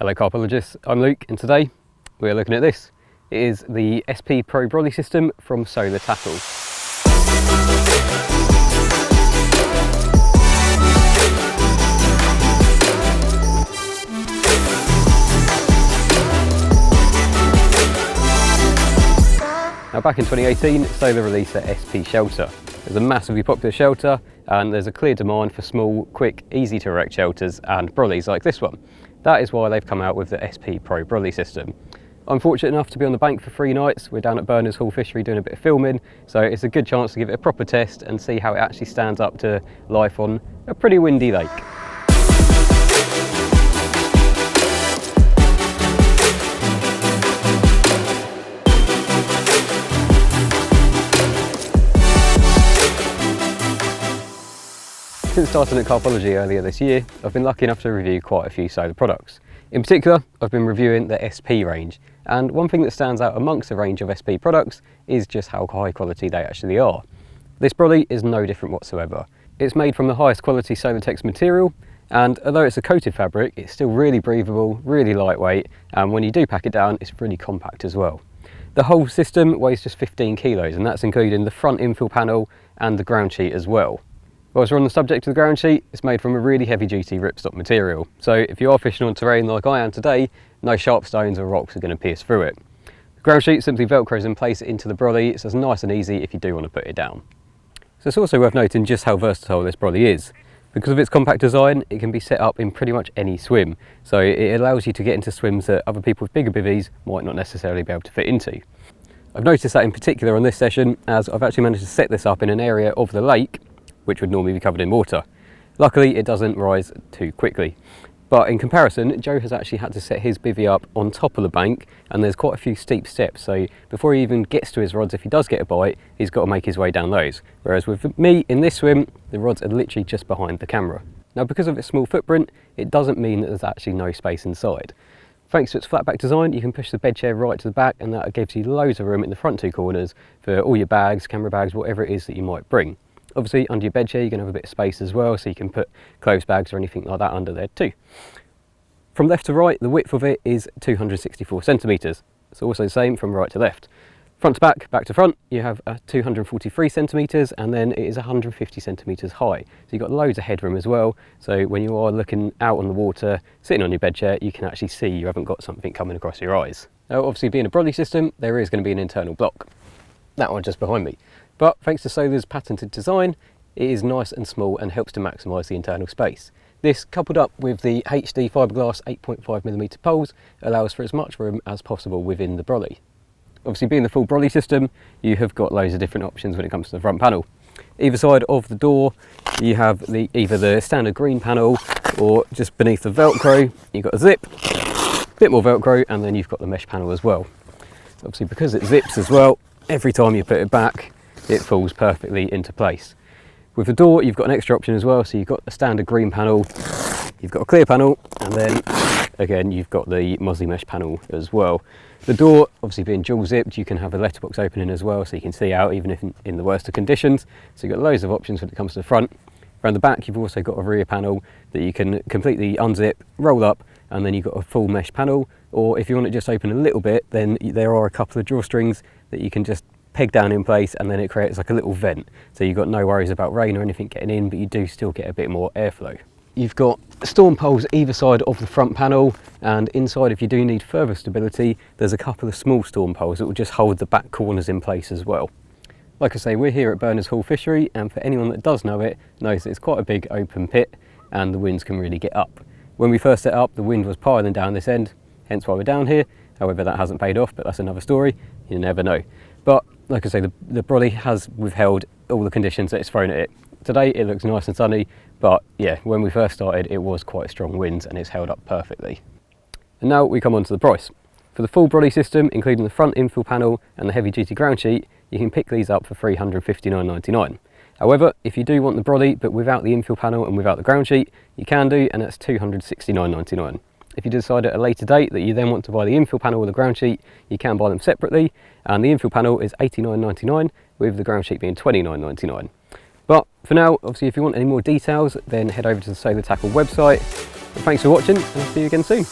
Hello Carpologists, I'm Luke and today we're looking at this. It is the SP Pro Brolly System from Solartex. Now back in 2018, Solar released their SP shelter. It's a massively popular shelter and there's a clear demand for small, quick, easy to erect shelters and brollies like this one. That is why they've come out with the SP Pro Brolly System. I'm fortunate enough to be on the bank for 3 nights. We're down at Berners Hall Fishery doing a bit of filming, so it's a good chance to give it a proper test and see how it actually stands up to life on a pretty windy lake. Since starting at CARPology earlier this year, I've been lucky enough to review quite a few solar products. In particular, I've been reviewing the SP range, and one thing that stands out amongst the range of SP products is just how high quality they actually are. This brolly is no different whatsoever. It's made from the highest quality Solartex material, and although it's a coated fabric, it's still really breathable, really lightweight, and when you do pack it down, it's really compact as well. The whole system weighs just 15 kilos, and that's including the front infill panel and the ground sheet as well. Whilst we're on the subject of the ground sheet, it's made from a really heavy duty ripstop material. So if you are fishing on terrain like I am today, no sharp stones or rocks are going to pierce through it. The ground sheet simply velcros in place into the brolly, so it's nice and easy if you do want to put it down. So it's also worth noting just how versatile this brolly is. Because of its compact design, it can be set up in pretty much any swim. So it allows you to get into swims that other people with bigger bivvies might not necessarily be able to fit into. I've noticed that in particular on this session, as I've actually managed to set this up in an area of the lake which would normally be covered in water. Luckily, it doesn't rise too quickly. But in comparison, Joe has actually had to set his bivvy up on top of the bank, and there's quite a few steep steps, so before he even gets to his rods, if he does get a bite, he's got to make his way down those. Whereas with me, in this swim, the rods are literally just behind the camera. Now, because of its small footprint, it doesn't mean that there's actually no space inside. Thanks to its flat back design, you can push the bed chair right to the back, and that gives you loads of room in the front 2 corners for all your bags, camera bags, whatever it is that you might bring. Obviously, under your bed chair, you're going to have a bit of space as well, so you can put clothes bags or anything like that under there too. From left to right, the width of it is 264 centimetres. It's also the same from right to left. Front to back to front, you have 243 centimetres, and then it is 150 centimetres high. So you've got loads of headroom as well, so when you are looking out on the water, sitting on your bed chair, you can actually see you haven't got something coming across your eyes. Now, obviously being a brolly system, there is going to be an internal block. That one just behind me. But thanks to Solar's patented design, it is nice and small and helps to maximise the internal space. This, coupled up with the HD fibreglass 8.5mm poles, allows for as much room as possible within the brolly. Obviously, being the full brolly system, you have got loads of different options when it comes to the front panel. Either side of the door, you have either the standard green panel, or just beneath the Velcro, you've got a zip, a bit more Velcro, and then you've got the mesh panel as well. Obviously, because it zips as well, every time you put it back, it falls perfectly into place. With the door, you've got an extra option as well, so you've got the standard green panel, you've got a clear panel, and then again you've got the mozzie mesh panel as well. The door, obviously being dual zipped, you can have a letterbox opening as well, so you can see out even if in the worst of conditions. So you've got loads of options when it comes to the front. Around the back, you've also got a rear panel that you can completely unzip, roll up, and then you've got a full mesh panel. Or if you want it just open a little bit, then there are a couple of drawstrings that you can just peg down in place, and then it creates like a little vent. So you've got no worries about rain or anything getting in, but you do still get a bit more airflow. You've got storm poles either side of the front panel, and inside, if you do need further stability, there's a couple of small storm poles that will just hold the back corners in place as well. Like I say, we're here at Berners Hall Fishery, and for anyone that does know it, knows that it's quite a big open pit and the winds can really get up. When we first set up, the wind was piling down this end, hence why we're down here. However, that hasn't paid off, but that's another story. You never know. But like I say, the brolly has withheld all the conditions that it's thrown at it. Today it looks nice and sunny, but yeah, when we first started it was quite strong winds and it's held up perfectly. And now we come on to the price. For the full brolly system, including the front infill panel and the heavy duty ground sheet, you can pick these up for $359.99. However, if you do want the brolly but without the infill panel and without the ground sheet, you can do, and that's $269.99. If you decide at a later date that you then want to buy the infill panel or the ground sheet, you can buy them separately, and the infill panel is $89.99 with the ground sheet being $29.99. But for now, obviously if you want any more details, then head over to the Solartex website. And thanks for watching, and I'll see you again soon.